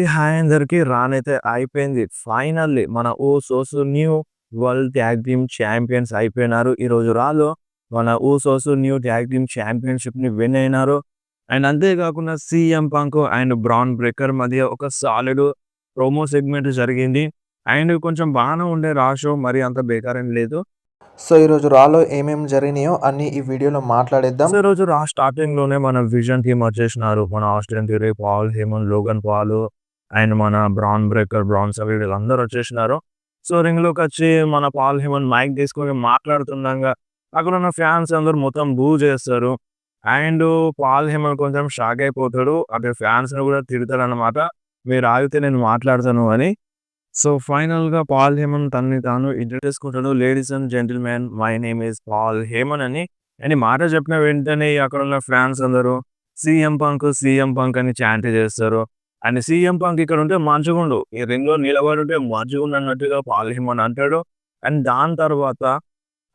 Hi అందరికి రానైతే అయిపోయింది. Finally మన Usos new world tag team champions అయిపోయినారు. ఈరోజు రాలో మన ఊసోస్ న్యూ ట్యాగ్ టీమ్ ఛాంపియన్‌షిప్‌ని విన్ అయినారు. అండ్ అంతే కాకుండా CM Punk and Bron Breakker మధ్య ఒక సాలిడ్ ప్రోమో సెగ్మెంట్ జరిగింది. అండ్ కొంచెం బాగానే ఉండే రా షో మరి అంత బేకారేం లేదు. సో ఈరోజు రాలో ఏమేమి జరిగినాయో అన్నీ ఈ వీడియోలో మాట్లాడేద్దాం. సో ఈరోజు రా స్టార్టింగ్‌లోనే మన విజన్ టీమ్ వచ్చేసినారు. మన Austin Theory, Paul Heyman, Logan Paul and మన బ్రాన్ బ్రేకర్, బ్రాన్ సవీడ్ వీళ్ళందరూ వచ్చేసినారు. సో రింగ్‌లోకొచ్చి మన పాల్ హేమన్ మైక్ తీసుకొని మాట్లాడుతుండగా అక్కడున్న ఫ్యాన్స్ అందరూ మొత్తం బూ చేస్తారు. అండ్ పాల్ హేమన్ కొంచెం షాక్ అయిపోతాడు. అటు ఫ్యాన్స్‌ని కూడా తిడతాడనమాట. మీరు ఆగితే నేను మాట్లాడతాను అని. సో ఫైనల్‌గా పాల్ హేమన్ తనని తాను ఇంట్రొడ్యూస్ చేసుకుంటాడు. Ladies and gentlemen my name is Paul Heyman అని. అని మాట చెప్పిన వెంటనే అక్కడున్న ఫ్యాన్స్ అందరూ సీఎం పంక్, సీఎం పంక్ అని చాంట్ చేస్తారు. అండ్ సీఎం పంక్ ఇక్కడ ఉంటే మంచిగుండు. ఈ రింగ్‌లో నిలబడి ఉంటే మంచిగుండు అన్నట్టుగా పాల్ హేమన్ అంటాడు. అండ్ దాని తర్వాత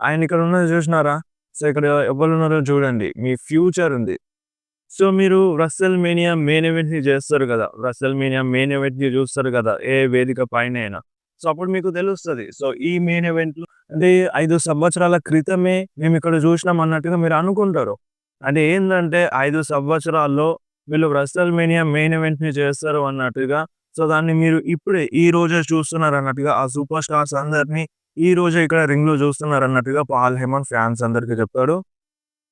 ఆయన ఇక్కడ ఉన్నది చూసినారా? సో ఇక్కడ ఎవరున్నారో చూడండి. మీ ఫ్యూచర్ ఉంది. సో మీరు రస్సెల్ మేనియా మెయిన్ ఈవెంట్‌ని చేస్తారు కదా! రస్సెల్ మేనియా మెయిన్ ఈవెంట్‌ని చూస్తారు కదా! ఏ వేదిక పైనైనా. సో అప్పుడు మీకు తెలుస్తది. సో ఈ మెయిన్ ఈవెంట్‌లో అంటే 5 సంవత్సరాల క్రితమే మేమిక్కడ చూసినాం అన్నట్టుగా మీరు అనుకుంటారు. అంటే ఏందంటే 5 సంవత్సరాల్లో వీళ్ళు రస్సెల్ మేనియా మెయిన్ ఈవెంట్‌ని చేస్తారు అన్నట్టుగా. సో దాన్ని మీరు ఇప్పుడే ఈ రోజే చూస్తున్నారు అన్నట్టుగా ఆ సూపర్ స్టార్స్ అందరిని ఈ రోజే ఇక్కడ రింగ్‌లో చూస్తున్నారు అన్నట్టుగా పాల్ హేమన్ ఫ్యాన్స్ అందరికి చెప్తాడు.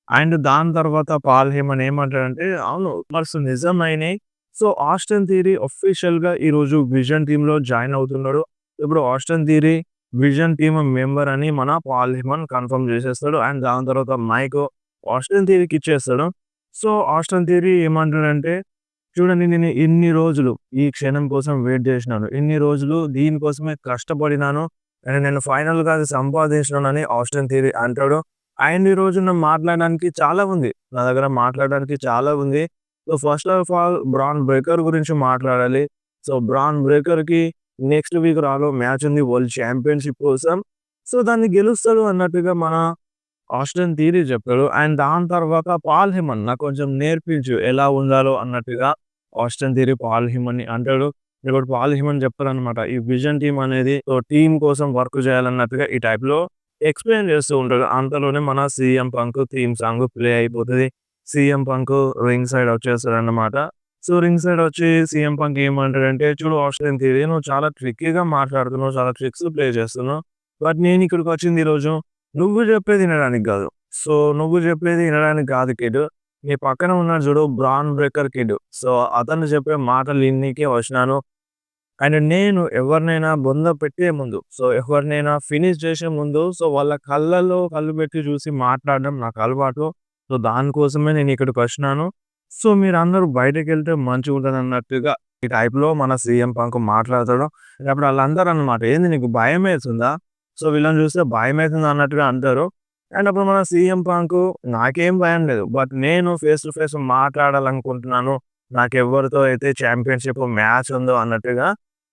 అండ్ దాని తర్వాత పాల్ హేమన్ ఏమంటాడంటే, అవును రూమర్స్ నిజమైనయి. సో ఆస్టిన్ థియరీ ఆఫీషియల్‌గా ఈరోజు విజన్ టీమ్‌లో జాయిన్ అవుతున్నాడు. ఇప్పుడు Austin theory vision team member అని మన పాల్ హేమన్ కన్ఫర్మ్ చేసేస్తాడు. అండ్ దాని తర్వాత మైక్ ఆస్టిన్ థియరీకి ఇచ్చేస్తాడు. సో ఆస్టిన్ థియరీ ఏమంటాడంటే, చూడండి నేను ఇన్ని రోజులు ఈ క్షణం కోసం వెయిట్ చేసినాను. ఇన్ని రోజులు దీనికోసమే కష్టపడినాను. అండ్ నేను ఫైనల్‌గా అది సంపాదించినానని ఆస్టిన్ థియరీ అంటాడు. అండ్ ఈ రోజున మాట్లాడడానికి చాలా ఉంది. నా దగ్గర మాట్లాడడానికి చాలా ఉంది. So first of all Bron Breakker గురించి మాట్లాడాలి. సో బ్రాన్ బ్రేకర్‌కి నెక్స్ట్ వీక్ రాలో మ్యాచ్ ఉంది వరల్డ్ ఛాంపియన్‌షిప్ కోసం. సో దాన్ని గెలుస్తాడు అన్నట్టుగా మన ఆస్టిన్ థియరీ చెప్పాడు. అండ్ దాని తర్వాత పాల్ హేమన్ నాకు కొంచెం నేర్పించు ఎలా ఉండాలో అన్నట్టుగా ఆస్టిన్ థియరీ పాల్ హేమన్‌ని అంటాడు. ఇప్పుడు పాల్ హేమన్ చెప్తారనమాట. ఈ విజన్ టీమ్ అనేది సో టీమ్ కోసం వర్క్ చేయాలన్నట్టుగా ఈ టైప్‌లో ఎక్స్‌ప్లెయిన్ చేస్తూ ఉంటాడు. అంతలోనే మన CM Punk theme song play అయిపోతది. సీఎం పంక్ రింగ్ సైడ్ వచ్చేస్తాడన్నమాట. సో రింగ్ సైడ్ వచ్చి సీఎం పంక్ ఏమంటాడంటే, చూడు ఆస్టిన్ థియరీ నువ్వు చాలా ట్రిక్కీగా మాట్లాడుతున్నావు. చాలా ట్రిక్స్ ప్లే చేస్తున్నావు. బట్ నేను ఇక్కడికొచ్చింది ఈరోజు నువ్వు చెప్పేది వినడానికి కాదు. సో నువ్వు చెప్పేది వినడానికి కాదు కిడ్. నీ పక్కన ఉన్నాడు చూడు బ్రాన్ బ్రేకర్ కిడ్. సో అతను చెప్పే మాటలు ఇన్నికే వచ్చినాను. అండ్ నేను ఎవరినైనా బొంద పెట్టే ముందు, సో ఎవరినైనా ఫినిష్ చేసే ముందు సో వాళ్ళ కళ్ళలో కళ్ళు పెట్టి చూసి మాట్లాడడం నాకు అలవాటు. సో దానికోసమే నేను ఇక్కడికొచ్చినాను. సో మీరందరూ బయటకెళ్తే మంచిగుంటదన్నట్టుగా ఈ టైప్‌లో మన సీఎం పంక్ మాట్లాడతాడు. అప్పుడు ఆళ్ళందరూ అన్నమాట, "ఏంది నీకు భయమేస్తుందా?" సో వీళ్ళని చూస్తే భయమైతుంది అన్నట్టుగా అంటారు. అండ్ అప్పుడు మన సీఎం పంక్, "నాకేం భయం లేదు. బట్ నేను ఫేస్ టు ఫేస్ మాట్లాడాలనుకుంటున్నాను. నాకెవ్వరితో అయితే ఛాంపియన్‌షిప్ మ్యాచ్ ఉందో" అన్నట్టుగా.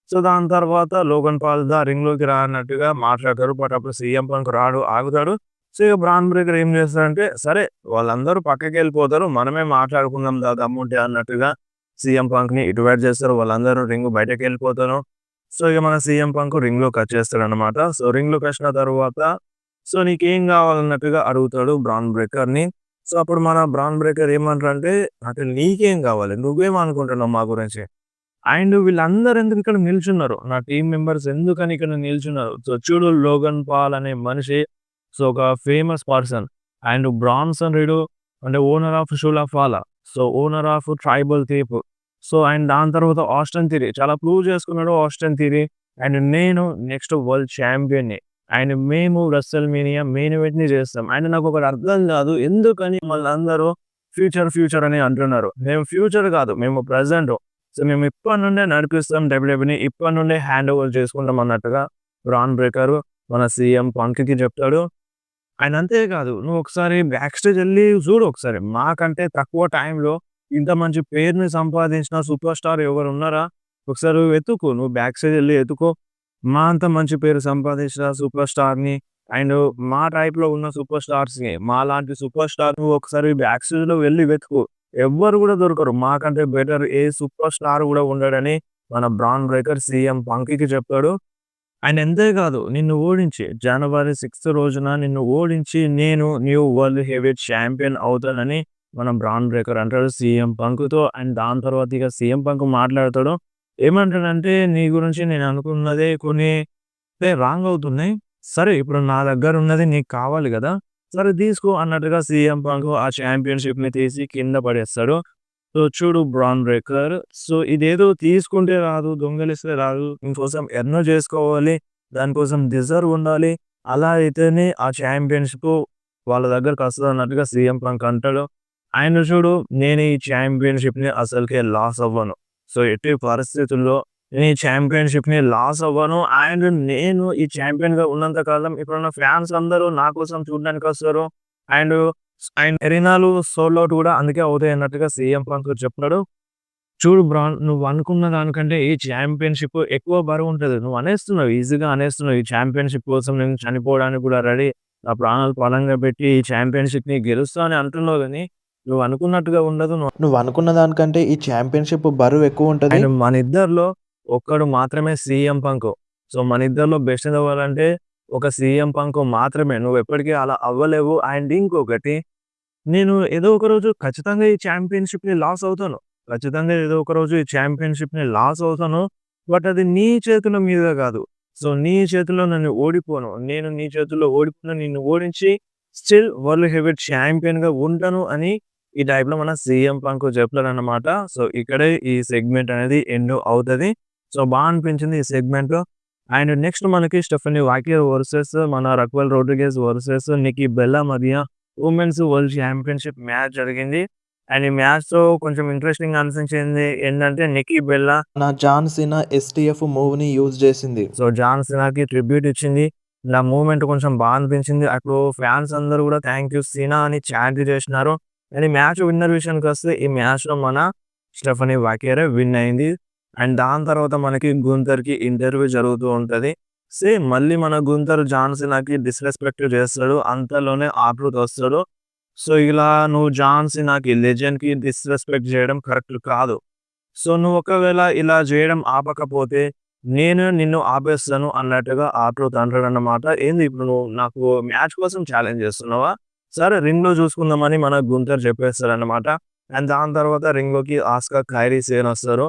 సో దాని తర్వాత లోగన్ పాల్ రింగ్‌లోకి రా అన్నట్టుగా మాట్లాడతారు. బట్ అప్పుడు సీఎం పంక్ రాడు, ఆగుతాడు. సో ఇక బ్రాన్ బ్రేకర్ ఏం చేస్తాడంటే, సరే వాళ్ళందరూ పక్కకెళ్ళిపోతారు. మనమే మాట్లాడుకుందాం దమ్ముంటే అన్నట్టుగా సీఎం పంక్‌ని ఇటువైపు చేస్తారు. వాళ్ళందరూ రింగ్ బయటకెళ్ళిపోతారు. సో ఇక మన సీఎం పంక్ రింగ్‌లోకొచ్చేస్తాడనమాట. సో రింగ్‌లోకొచ్చిన తర్వాత సో నీకేం కావాలన్నట్టుగా అడుగుతాడు బ్రాన్ బ్రేకర్‌ని. సో అప్పుడు మన బ్రాన్ బ్రేకర్ ఏమంటాడంటే, అసలు నీకేం కావాలి? నువ్వేమనుకుంటున్నావు మా గురించి? అండ్ వీళ్ళందరూ ఎందుకు ఇక్కడ నిల్చున్నారు? నా టీమ్ మెంబర్స్ ఎందుకని ఇక్కడ నిల్చున్నారు? సో చూడు లోగన్ పాల్ అనే మనిషి సో ఒక famous person. And Bronson Reed అంటే ఓనర్ ఆఫ్ షూలా ఫాలా. So owner of tribal chief. So and దాని తర్వాత ఆస్టిన్ థియరీ చాలా ప్రూవ్ చేసుకున్నాడు ఆస్టిన్ థియరీ. అండ్ నేను నెక్స్ట్ వరల్డ్ ఛాంపియన్‌ని. అండ్ మేము రస్సెల్ మేనియా మెయిన్ ఈవెంట్‌ని చేస్తాం. అండ్ నాకొకటి అర్థం కాదు. ఎందుకని వాళ్ళందరూ ఫ్యూచర్ అని అంటున్నారు. మేము ఫ్యూచర్ కాదు. మేము ప్రెజెంట్. సో మేము ఇప్పటి నుండే నడిపిస్తాం డబ్ల్యూడబ్ల్యూఈని. ఇప్పటి నుండే హ్యాండ్ ఓవర్ చేసుకుంటాం అన్నట్టుగా బ్రాన్ బ్రేకర్ మన సీఎం పంక్‌కి చెప్తాడు. అండ్ అంతే కాదు, నువ్వు ఒకసారి బ్యాక్ స్టేజ్ ఎళ్లి చూడు ఒకసారి. మాకంటే తక్కువ టైంలో ఇంత మంచి పేరుని సంపాదించిన సూపర్ స్టార్ ఎవరున్నారా? ఒకసారి వెతుకు. నువ్వు బ్యాక్ స్టేజ్ ఎళ్లి ఎతుకో. మా అంత మంచి పేరు సంపాదించిన సూపర్ స్టార్‌ని అండ్ మా టైప్‌లో ఉన్న సూపర్ స్టార్స్‌ని, మాలాంటి సూపర్ స్టార్ నువ్వు ఒకసారి బ్యాక్ స్టేజ్‌లో వెళ్లి వెతుకు. ఎవ్వరు కూడా దొరకరు. మాకంటే బెటర్ ఏ సూపర్ స్టార్ కూడా ఉండడని మన బ్రాన్ బ్రేకర్ సీఎం పంక్‌కి చెప్తాడు. అండ్ అంతే కాదు నిన్ను ఓడించి జనవరి 6 రోజున నిన్ను ఓడించి నేను న్యూ వరల్డ్ హెవీవెయిట్ ఛాంపియన్ అవుతానని మన బ్రాన్ బ్రేకర్ అంటాడు సీఎం పంక్‌తో. అండ్ దాని తర్వాత ఇక సీఎం పంక్ మాట్లాడతాడు. ఏమంటాడంటే, "నీ గురించి నేను అనుకున్నదే కొన్ని రాంగ్ అవుతున్నాయి. సరే ఇప్పుడు నా దగ్గర ఉన్నది నీకు కావాలి గదా! సరే తీసుకో" అన్నట్టుగా సీఎం పంక్ ఆ ఛాంపియన్‌షిప్‌ని తీసి కింద పడేస్తాడు. సో, చూడు బ్రాన్ బ్రేకర్. సో, ఇదేదో తీసుకుంటే రాదు, దొంగిలిస్తే రాదు. దీనికోసం ఎర్న్ చేసుకోవాలి. దానికోసం డిజర్వ్ ఉండాలి. అలా అయితేనే ఆ ఛాంపియన్‌షిప్ వాళ్ళ దగ్గరకొస్తదన్నట్టుగా సీఎం పంక్ అంటాడు. ఆయన చూడు, నేను ఈ ఛాంపియన్‌షిప్‌ని అసలకే లాస్ అవ్వను. సో, ఎట్టి పరిస్థితుల్లో నేను ఈ ఛాంపియన్‌షిప్‌ని లాస్ అవ్వను. అండ్ నేను ఈ ఛాంపియన్‌గా ఉన్నంత కాలం ఇప్పుడున్న ఫ్యాన్స్ అందరూ నా కోసం చూడడానికొస్తారు. అండ్ అండ్ ఎరీనాలు సోల్డ్ ఔట్ కూడా అందుకే అవుతాయి అన్నట్టుగా సీఎం పంక్ చెప్తాడు. చూడు బ్రాన్, నువ్వు అనుకున్న దానికంటే ఈ ఛాంపియన్‌షిప్ ఎక్కువ బరువుంటది. నువ్వు అనేస్తున్నావు, ఈజీగా అనేస్తున్నావు. ఈ ఛాంపియన్‌షిప్ కోసం నేను చనిపోవడానికి కూడా రెడీ. నా ప్రాణాలు పణంగా పెట్టి ఈ ఛాంపియన్‌షిప్‌ని గెలుస్తా అని అంటున్నావు గానీ, నువ్వు అనుకున్నట్టుగా ఉండదు. నువ్వు అనుకున్న దానికంటే ఈ ఛాంపియన్‌షిప్ బరువు ఎక్కువుంటది. అండ్ మనిద్దరిలో ఒక్కడు మాత్రమే సీఎం పంక్. సో, మనిద్దరిలో బెస్ట్ ఎవరంటే ఒక సీఎం పంక్ మాత్రమే. నువ్వెప్పటికీ అలా అవ్వలేవు. అండ్ ఇంకొకటి, నేను ఏదో ఒక రోజు ఖచ్చితంగా ఈ ఛాంపియన్‌షిప్‌ని లాస్ అవుతాను. ఖచ్చితంగా ఏదో ఒక రోజు ఈ ఛాంపియన్‌షిప్‌ని లాస్ అవుతాను. బట్ అది నీ చేతుల మీద గాదు. సో, నీ చేతుల్లో నేను ఓడిపోను. నేను నీ చేతుల్లో ఓడిపోను. నిన్ను ఓడించి స్టిల్ వరల్డ్ హెవీవెయిట్ ఛాంపియన్‌గా ఉంటాను అని ఈ టైప్‌లో మన సీఎం పంక్ చెప్తాడన్నమాట. సో, ఇక్కడే ఈ సెగ్మెంట్ అనేది ఎండ్ అవుతది. సో, అనిపించింది ఈ సెగ్మెంట్‌లో. అండ్ నెక్స్ట్ మనకి స్టెఫనీ వాకియర్ వర్సెస్ మన రక్వెల్ రోడ్రిగేజ్ వర్సెస్ నిక్కీ బెల్లా మధ్య ఉమెన్స్ వరల్డ్ ఛాంపియన్‌షిప్ మ్యాచ్ జరిగింది. అండ్ ఈ మ్యాచ్‌లో కొంచెం ఇంట్రెస్టింగ్‌గా అనిపించింది ఏంటంటే, నిక్కీ బెల్లా నా జాన్ సీనా ఎస్టీఎఫ్ మూవ్‌ని యూజ్ చేసింది. సో, జాన్ సీనాకి ట్రిబ్యూట్ ఇచ్చింది. నా మూవ్‌మెంట్ కొంచెం అనిపించింది. అప్పుడు ఫ్యాన్స్ అందరూ కూడా థాంక్ యూ సీనా అని చాంట్ చేసినారు. అండ్ ఈ మ్యాచ్ విన్నర్ విషయానికొస్తే ఈ మ్యాచ్‌లో మన స్టెఫనీ వాకియరే విన్ అయింది. అండ్ దాని తర్వాత మనకి గుంతర్‌కి ఇంటర్వ్యూ జరుగుతూ ఉంటది. సేమ్ మళ్ళీ మన గుంతర్ జాన్ సీనాకి డిస్‌రెస్పెక్ట్ చేస్తాడు. అంతలోనే ఆర్ట్‌రూత్ వస్తాడు. సో, ఇలా నువ్వు జాన్ సీనాకి లెజెండ్‌కి డిస్‌రెస్పెక్ట్ చేయడం కరెక్ట్ కాదు. సో, నువ్వు ఒకవేళ ఇలా చేయడం ఆపకపోతే నేను నిన్ను ఆపేస్తాను అన్నట్టుగా ఆర్ట్‌రూత్ అంటాడన్నమాట. ఏంది ఇప్పుడు నువ్వు నాకు మ్యాచ్ కోసం ఛాలెంజ్ చేస్తున్నావా? సరే రింగ్‌లో చూసుకుందామని మన గుంతర్ చెప్పేస్తాడన్నమాట. అండ్ దాని తర్వాత రింగ్‌లోకి ఆస్కా, కైరీ సేన్ వస్తారు.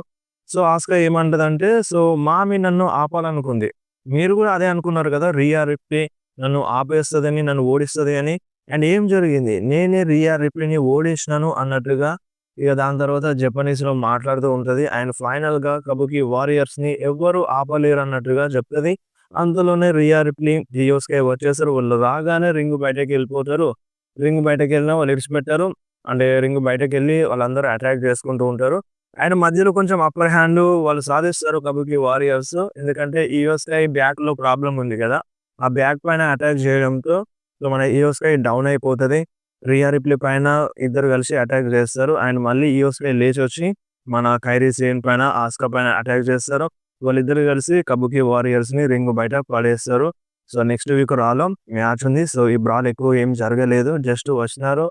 సో, ఆస్కా ఏమంటదంటే, సో, మామి నన్ను ఆపాలనుకుంది. మీరు కూడా అదే అనుకున్నారు కదా! రియా రిప్లీ నన్ను ఆపేస్తదని, నన్ను ఓడిస్తది అని. అండ్ ఏం జరిగింది? నేనే రియా రిప్లీని ఓడించినాను అన్నట్టుగా ఇక దాని తర్వాత జపనీస్‌లో మాట్లాడుతూ ఉంటది. అండ్ ఫైనల్‌గా కబుకి వారియర్స్‌ని ఎవ్వరు ఆపలేరు అన్నట్టుగా చెప్తది. అంతలోనే రియా రిప్లీ, జియో స్కై వచ్చేసారు. వాళ్ళు రాగానే రింగ్ బయటకెళ్ళిపోతారు. రింగ్ బయటకెళ్ళినా వాళ్ళు ఇడిచిపెట్టారు. అంటే రింగ్ బయటకెళ్ళి వాళ్ళందరూ అటాక్ చేసుకుంటూ ఉంటారు. అండ్ మధ్యలో కొంచెం అప్పర్ హ్యాండ్ వాళ్ళు సాధిస్తారు కబుకి వారియర్స్. ఎందుకంటే ఇయో స్కై బ్యాక్‌లో ప్రాబ్లమ్ ఉంది కదా! ఆ బ్యాక్ పైన అటాక్ చేయడంతో సో, మన ఇయో స్కై డౌన్ అయిపోతది. రియా రిప్లీ పైన ఇద్దరు కలిసి అటాక్ చేస్తారు. అండ్ మళ్ళీ ఇయో స్కై లేచొచ్చి మన కైరీ సేన్ పైన, ఆస్కా పైన అటాక్ చేస్తారు. వాళ్ళిద్దరూ కలిసి కబుకి వారియర్స్‌ని రింగ్ బయట పడేస్తారు. సో, నెక్స్ట్ వీక్ రాలో మ్యాచ్ ఉంది. సో, ఈ బ్రాల్ ఎక్కువ ఏం జరగలేదు. జస్ట్ వచ్చినారు,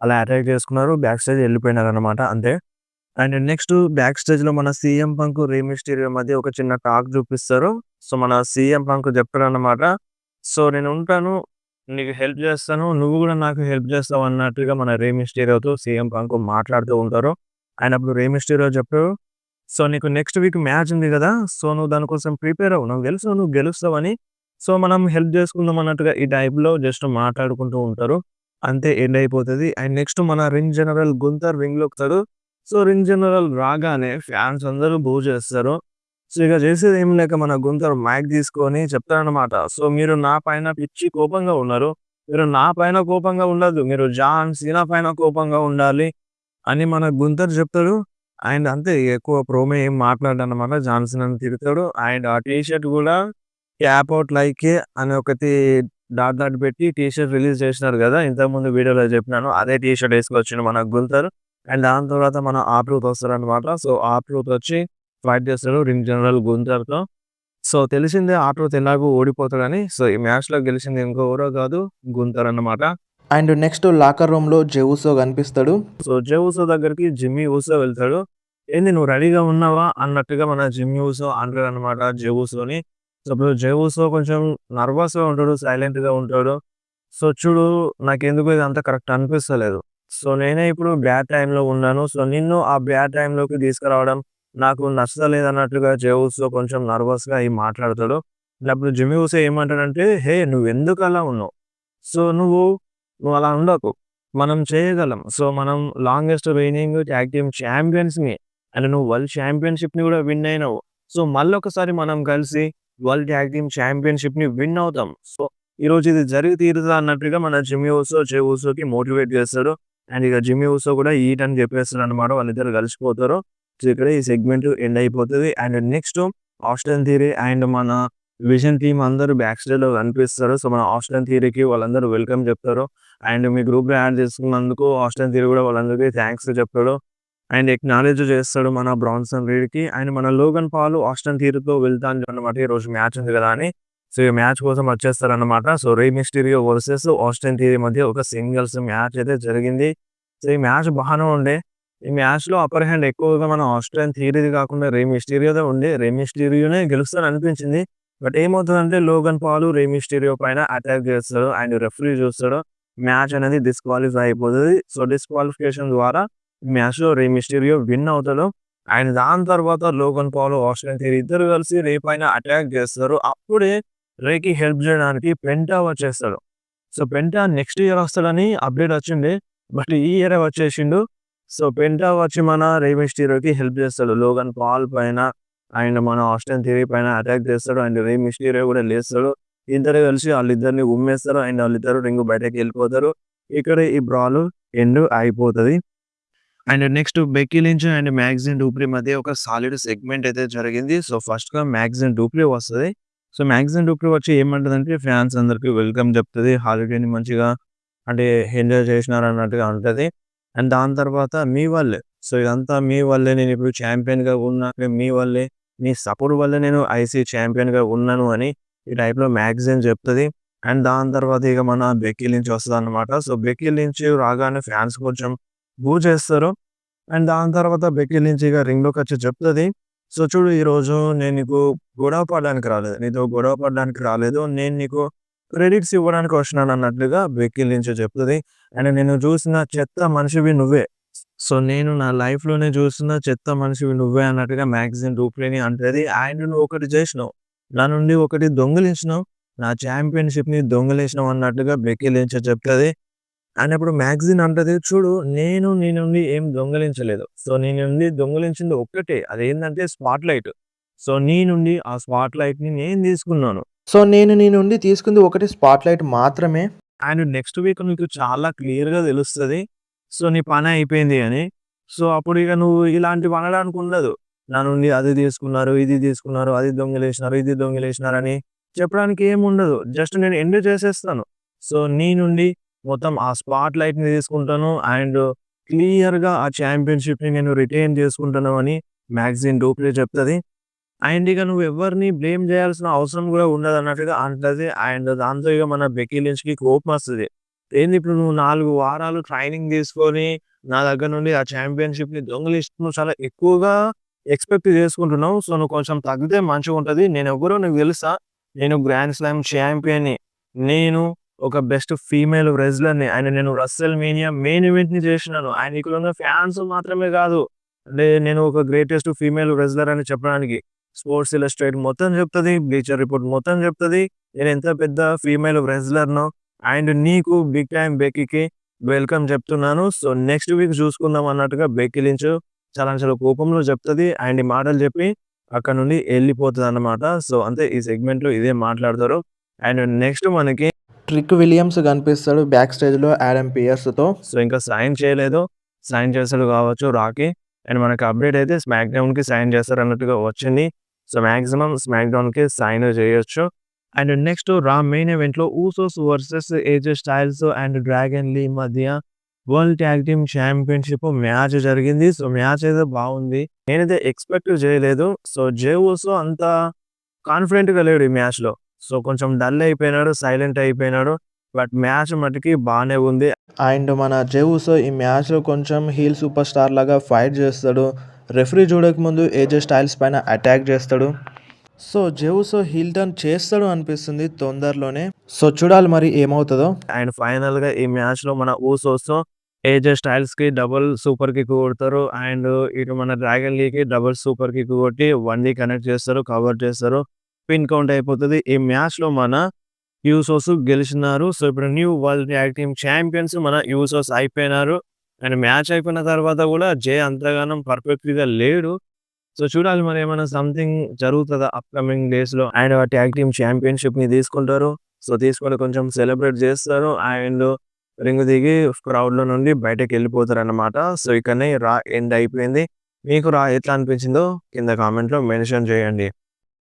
అలా అటాక్ చేసుకున్నారు, బ్యాక్ స్టేజ్ వెళ్ళిపోయినారన్నమాట అంతే. అండ్ నెక్స్ట్ బ్యాక్ స్టేజ్‌లో మన సీఎం పంక్, రే మిస్టీరియో మధ్య ఒక చిన్న టాక్ చూపిస్తారు. సో, మన సీఎం పంక్ చెప్తాడన్నమాట. సో, నేనుంటాను, నీకు హెల్ప్ చేస్తాను, నువ్వు కూడా నాకు హెల్ప్ చేస్తావు అన్నట్టుగా మన రే మిస్టీరియోతో సీఎం పంక్ మాట్లాడుతూ ఉంటారు. అండ్ అప్పుడు రే మిస్టీరియో చెప్తాడు, సో, నీకు నెక్స్ట్ వీక్ మ్యాచ్ ఉంది కదా! సో, నువ్వు దానికోసం ప్రిపేర్ అవ్వు. నాకు తెలుసు నువ్వు గెలుస్తావని. సో, మనం హెల్ప్ చేసుకుందాం అన్నట్టుగా ఈ టైప్‌లో జస్ట్ మాట్లాడుకుంటూ ఉంటారు. అంతే ఎండ్ అయిపోతది. అండ్ నెక్స్ట్ మన ring general గుంతర్ రింగ్‌లోకొస్తాడు. So, ring general రాగానే ఫ్యాన్స్ అందరూ బూ చేస్తారు. సో, ఇక చేసేదేం లేక మన గుంతర్ మైక్ తీసుకొని చెప్తాడన్నమాట. సో, మీరు నా పైన పిచ్చి కోపంగా ఉన్నారు. మీరు నా పైన కోపంగా ఉండొద్దు. మీరు జాన్ సీనా పైన కోపంగా ఉండాలి అని మన గుంతర్ చెప్తాడు. అండ్ అంతే ఎక్కువ ప్రోమో ఏం మాట్లాడడన్నమాట. జాన్ సీనాని తిడతాడు. అండ్ ఆ టీ షర్ట్ కూడా క్యాప్ ఔట్ లైక్ ఏ అని ఒకటి డాట్ డాట్ పెట్టి టీ షర్ట్ రిలీజ్ చేసినారు కదా! ఇంతకుముందు వీడియోలో చెప్పినాను. అదే టీ షర్ట్ ఏసుకొచ్చిండు మన గుంతర్. అండ్ దాని తర్వాత మన ఆర్ట్‌రూత్ వస్తాడన్నమాట. సో, ఆర్ట్‌రూత్ వచ్చి ఫైట్ చేస్తాడు రింగ్ జనరల్ గుంతర్‌తో. సో, తెలిసిందే ఆర్ట్‌రూత్ ఎలాగో ఓడిపోతాడని. సో, ఈ మ్యాచ్‌లో గెలిచింది ఇంకెవరో కాదు గుంతర్ అన్నమాట. అండ్ నెక్స్ట్ లాకర్ రూమ్‌లో జే ఉసో కనిపిస్తాడు. సో, జే ఉసో దగ్గరికి జిమ్మీ ఉసో వెళ్తాడు. ఏంది నువ్వు రెడీగా ఉన్నావా అన్నట్టుగా మన జిమ్ యూసో అంటాడనమాట జే ఊసోని. సో, అప్పుడు జే ఊసో కొంచెం నర్వస్‌గా ఉంటాడు. సైలెంట్‌గా ఉంటాడు. సో, చూడు నాకెందుకో ఇదంతా కరెక్ట్ అనిపిస్తలేదు. సో, నేనే ఇప్పుడు బ్యాడ్ టైమ్‌లో ఉన్నాను. సో, నిన్ను ఆ బ్యాడ్ టైమ్‌లోకి తీసుకురావడం నాకు నచ్చలేదన్నట్టుగా జే ఊసో కొంచెం నర్వస్‌గా అయి మాట్లాడతాడు. అప్పుడు జిమ్మీ ఊసో ఏమంటాడంటే, "హే! నువ్వెందుకలా ఉన్నావు? సో, నువ్వు అలా ఉండకు. మనం చేయగలం. సో, మనం లాంగెస్ట్ రెయినింగ్ టాగ్ టీమ్ ఛాంపియన్స్‌ని అండ్ నువ్వు వరల్డ్ ఛాంపియన్‌షిప్‌ని గూడా విన్ అయినావు. సో, మళ్ళొకసారి మనం కలిసి వరల్డ్ టాగ్ టీమ్ ఛాంపియన్‌షిప్‌ని విన్ అవుతాం. సో, ఈరోజు ఇది జరిగి తీరుతది" అన్నట్టుగా మన జిమ్మీ ఊసో జే ఊసోకి మోటివేట్ చేస్తాడు. అండ్ ఇక జిమ్మీ ఊసో కూడా ఈట్ అని చెప్పేస్తాడనమాట. వాళ్ళిద్దరు కలిసిపోతారు. సో, ఇక్కడ ఈ సెగ్మెంట్ ఎండ్ అయిపోతది. And next Austin Theory and మన విజన్ టీమ్ అందరూ బ్యాక్ స్టేజ్‌లో కనిపిస్తారు. సో, మన ఆస్టన్ థియరీకి వాళ్ళందరూ వెల్కమ్ చెప్తారు. అండ్ మీ గ్రూప్‌లో యాడ్ చేసుకున్నందుకు ఆస్టన్ థియరీ కూడా వాళ్ళందరికీ థాంక్స్ చెప్తాడు. అండ్ ఎక్నాలెడ్జ్ చేస్తాడు మన బ్రాన్సన్ రీడ్‌కి. అండ్ మన లోగన్ పాల్ ఆస్టన్ థియరీతో వెళ్తాను అన్నమాట. ఈరోజు మ్యాచ్ ఉంది కదా అని. సో, ఈ మ్యాచ్ కోసం వచ్చేస్తారన్నమాట. సో, రే మిస్టీరియో వర్సెస్ ఆస్టన్ థియరీ మధ్య ఒక సింగిల్స్ మ్యాచ్ అయితే జరిగింది. సో, ఈ మ్యాచ్ బానే ఉండే. ఈ మ్యాచ్‌లో అప్పర్ హ్యాండ్ ఎక్కువగా మన ఆస్టన్ థియరీది కాకుండా రే మిస్టీరియోదే ఉండే. రే మిస్టీరియోనే గెలుస్తాడనిపించింది. బట్ ఏమవుతదంటే లోగన్ పాల్ రే మిస్టీరియో పైన అటాక్ చేస్తాడు. అండ్ రెఫరీ చూస్తాడు. మ్యాచ్ అనేది డిస్‌క్వాలిఫై అయిపోతది. సో, డిస్‌క్వాలిఫికేషన్ ద్వారా ఈ మ్యాచ్‌లో రే మిస్టీరియో విన్ అవుతాడు. అండ్ దాని తర్వాత లోగన్ పాల్, ఆస్టన్ థియరీ ఇద్దరు కలిసి రే పైన అటాక్ చేస్తారు. అప్పుడే రేకి హెల్ప్ చేయడానికి పెంటా వచ్చేస్తాడు. సో, పెంటా నెక్స్ట్ ఇయర్ వస్తాడని అప్‌డేట్ వచ్చింది. బట్ ఈ ఇయరే వచ్చేసిండు. సో, పెంటా వచ్చి మన రే మిస్టీరియోకి హెల్ప్ చేస్తాడు. లోగన్ పాల్ పైన అండ్ మన ఆస్టన్ థియరీ పైన అటాక్ చేస్తాడు. అండ్ రే మిస్టీరియో కూడా లేస్తాడు. ఇద్దరు కలిసి ఆళ్ళిద్దరిని ఉమ్మేస్తారు. అండ్ ఆళ్ళిద్దరూ రింగ్ బయటకెళ్ళిపోతారు. ఇక్కడ ఈ బ్రాల్ ఎండ్ అయిపోతది. And next Becky Lynch and Maxxine Dupri మధ్య ఒక సాలిడ్ సెగ్మెంట్ అయితే జరిగింది. సో, ఫస్ట్‌గా మ్యాగ్జిన్ డూప్రీ వస్తది. సో, మ్యాగ్జిన్ డూప్రీ వచ్చి ఏమంటదంటే ఫ్యాన్స్ అందరికి వెల్కమ్ చెప్తది. హాలిడేని మంచిగా అంటే ఎంజాయ్ చేసినారన్నట్టుగా అంటది. అండ్ దాని తర్వాత మీ వల్లే. సో, ఇదంతా మీ వల్లే నేనిప్పుడు ఛాంపియన్‌గా ఉన్నాను. మీ వల్లే, మీ సపోర్ట్ వల్లే నేను ఐసీ ఛాంపియన్‌గా ఉన్నాను అని ఈ టైప్‌లో మ్యాగజైన్ చెప్తది. అండ్ దాని తర్వాత ఇక మన బెక్కీ లించ్ వస్తదన్నమాట. సో, బెక్కీ లించ్ రాగానే ఫ్యాన్స్ కొంచెం బూ చేస్తారు. అండ్ దాని తర్వాత బెక్కీ లించ్ ఇక రింగ్‌లోకొచ్చి చెప్తది. సో, చూడు ఈరోజు నేను నీకు గొడవ పడడానికి రాలేదు. నీతో గొడవ పడడానికి రాలేదు. నేను నీకు క్రెడిట్స్ ఇవ్వడానికి వచ్చినానన్నట్లుగా బెక్కీ లించ్ చెప్తది. అండ్ నేను చూసిన చెత్త మనిషివి నువ్వే. సో, నేను నా లైఫ్‌లోనే చూసిన చెత్త మనిషివి నువ్వే అన్నట్టుగా మ్యాగజైన్ డూప్రీని అంటది. అండ్ నువ్వు ఒకటి చేసినావు. నా నుండి ఒకటి దొంగిలించినావు. నా ఛాంపియన్‌షిప్‌ని దొంగిలించినావు అన్నట్టుగా బెక్కీ లించ్ చెప్తది. అండ్ అప్పుడు మ్యాగజైన్ అంటది, చూడు నేను నీ నుండి ఏం దొంగిలించలేదు. సో, నీ నుండి దొంగిలించింది ఒక్కటే. అదేంటంటే స్పాట్‌లైట్. సో, నీ నుండి ఆ స్పాట్‌లైట్‌ని నేను తీసుకున్నాను. సో, నేను నీ నుండి తీసుకుంది ఒకటి స్పాట్‌లైట్ మాత్రమే. అండ్ నెక్స్ట్ వీక్ నీకు చాలా క్లియర్‌గా తెలుస్తది. సో, నీ పని అయిపోయింది అని. సో, అప్పుడు ఇక నువ్వు ఇలాంటివి అనడానికి ఉండదు. నా నుండి అది తీసుకున్నారు, ఇది తీసుకున్నారు, అది దొంగిలేసినారు, ఇది దొంగిలేసినారని చెప్పడానికి ఏముండదు. జస్ట్ నేను ఎండ్ చేసేస్తాను. సో, నీ నుండి మొత్తం ఆ స్పాట్ లైట్‌ని తీసుకుంటాను. అండ్ క్లియర్‌గా ఆ ఛాంపియన్‌షిప్‌ని నేను రిటైన్ చేసుకుంటాను అని మ్యాగజైన్ డూప్లీ చెప్తది. అండ్ ఇక నువ్వు ఎవరిని బ్లేమ్ చేయాల్సిన అవసరం కూడా ఉండదన్నట్టుగా అంటది. అండ్ దాంతో ఇక మన బెక్కీ లించ్‌కి కోపమొస్తది. ఏంది ఇప్పుడు నువ్వు 4 వారాలు ట్రైనింగ్ తీసుకొని నా దగ్గర నుండి ఆ ఛాంపియన్‌షిప్‌ని దొంగిలిస్తున్నావు. చాలా ఎక్కువగా ఎక్స్‌పెక్ట్ చేసుకుంటున్నావు. సో, నువ్వు కొంచెం తగ్గితే మంచిగుంటది. నేనెవ్వరో నీకు తెలుసా? నేను గ్రాండ్ స్లామ్ ఛాంపియన్‌ని. నేను ఒక బెస్ట్ ఫీమేల్ రెజ్లర్‌ని. అండ్ నేను రస్సెల్ మేనియా మెయిన్ ఈవెంట్‌ని చేసినాను. అండ్ ఇక్కడున్న ఫ్యాన్స్ మాత్రమే కాదు. అంటే నేను ఒక గ్రేటెస్ట్ ఫీమేల్ రెజ్లర్ అని చెప్పడానికి స్పోర్ట్స్ ఇల్లస్ట్రేట్ మొత్తం చెప్తది. బ్లీచర్ రిపోర్ట్ మొత్తం చెప్తది. నేనెంత పెద్ద ఫీమేల్ రెజ్లర్‌నో అండ్ నీకు బిగ్ టైమ్ బెక్కీకి వెల్కమ్ చెప్తున్నాను. సో, నెక్స్ట్ వీక్ చూసుకుందాం అన్నట్టుగా బెక్కీ లించ్ చాలా కోపంలో చెప్తది. అండ్ ఈ మాటలు చెప్పి అక్కడ నుండి ఎళ్ళిపోతదన్నమాట. సో, అంతే ఈ సెగ్మెంట్‌లో ఇదే మాట్లాడతారు. అండ్ నెక్స్ట్ మనకి ట్రిక్ విలియమ్స్ కనిపిస్తాడు బ్యాక్ స్టేజ్‌లో యాడమ్ పియర్స్‌తో. సో, ఇంకా సైన్ చేయలేదు. సైన్ చేస్తాడు కావచ్చు రాకీ. అండ్ మనకి అప్డేట్ అయితే స్మాక్ డౌన్‌కి సైన్ చేస్తారన్నట్టుగా వచ్చింది. సో, మాక్సిమం స్మాక్ డౌన్‌కి సైన్ చేయొచ్చు. అండ్ నెక్స్ట్ రా మెయిన్ ఈవెంట్‌లో Usos versus AJ Styles and Dragon Lee మధ్య world tag team championship match జరిగింది. సో, మ్యాచ్ అయితే బాగుంది. నేనైతే ఎక్స్‌పెక్ట్ చేయలేదు. సో, జే ఊసో అంత కాన్ఫిడెంట్‌గా లేడు ఈ మ్యాచ్‌లో. సో, కొంచెం డల్ అయిపోయినాడు. సైలెంట్ అయిపోయినాడు. బట్ మ్యాచ్ మటికి బానే ఉంది. అండ్ మన జే ఊసో ఈ మ్యాచ్‌లో కొంచెం హీల్ సూపర్ స్టార్ లాగా ఫైట్ చేస్తాడు. రెఫరీ చూడకముందు ఏజే స్టైల్స్ పైన అటాక్ చేస్తాడు. సో జెవుసో హీల్ టర్న్ చేస్తాడు అనిపిస్తుంది తొందరలోనే. సో చూడాలి మరి ఏమవుతుందో. అండ్ ఫైనల్‌గా ఈ మ్యాచ్‌లో మన ఊసోస్ ఏజే స్టైల్స్‌కి డబుల్ సూపర్ కిక్ కొడతారు. అండ్ ఇటు మన డ్రాగన్ లీకి డబుల్ సూపర్ కిక్ కొట్టి 1D కనెక్ట్ చేస్తారు. కవర్ చేస్తారు. పిన్ కౌంట్ అయిపోతది. ఈ మ్యాచ్‌లో మన యూసోస్ గెలిచినారు. సో ఇప్పుడు new world tag team champions మన యూసోస్ అయిపోయినారు. అండ్ మ్యాచ్ అయిపోయిన తర్వాత కూడా జే అంతగానం పర్ఫెక్ట్‌గా లేడు. సో చూడాలి మరి ఏమైనా సంథింగ్ జరుగుతదా అప్‌కమింగ్ డేస్‌లో. అండ్ ఆ ట్యాగ్ టీమ్ ఛాంపియన్‌షిప్‌ని తీసుకుంటారు. సో తీసుకొని కొంచెం సెలబ్రేట్ చేస్తారు. అండ్ రింగ్ దిగి క్రౌడ్‌లో నుండి బయటకెళ్ళిపోతారన్నమాట. సో ఇక్కడనే రా ఎండ్ అయిపోయింది. మీకు రా ఎట్లా అనిపించిందో కింద కామెంట్‌లో మెన్షన్ చేయండి.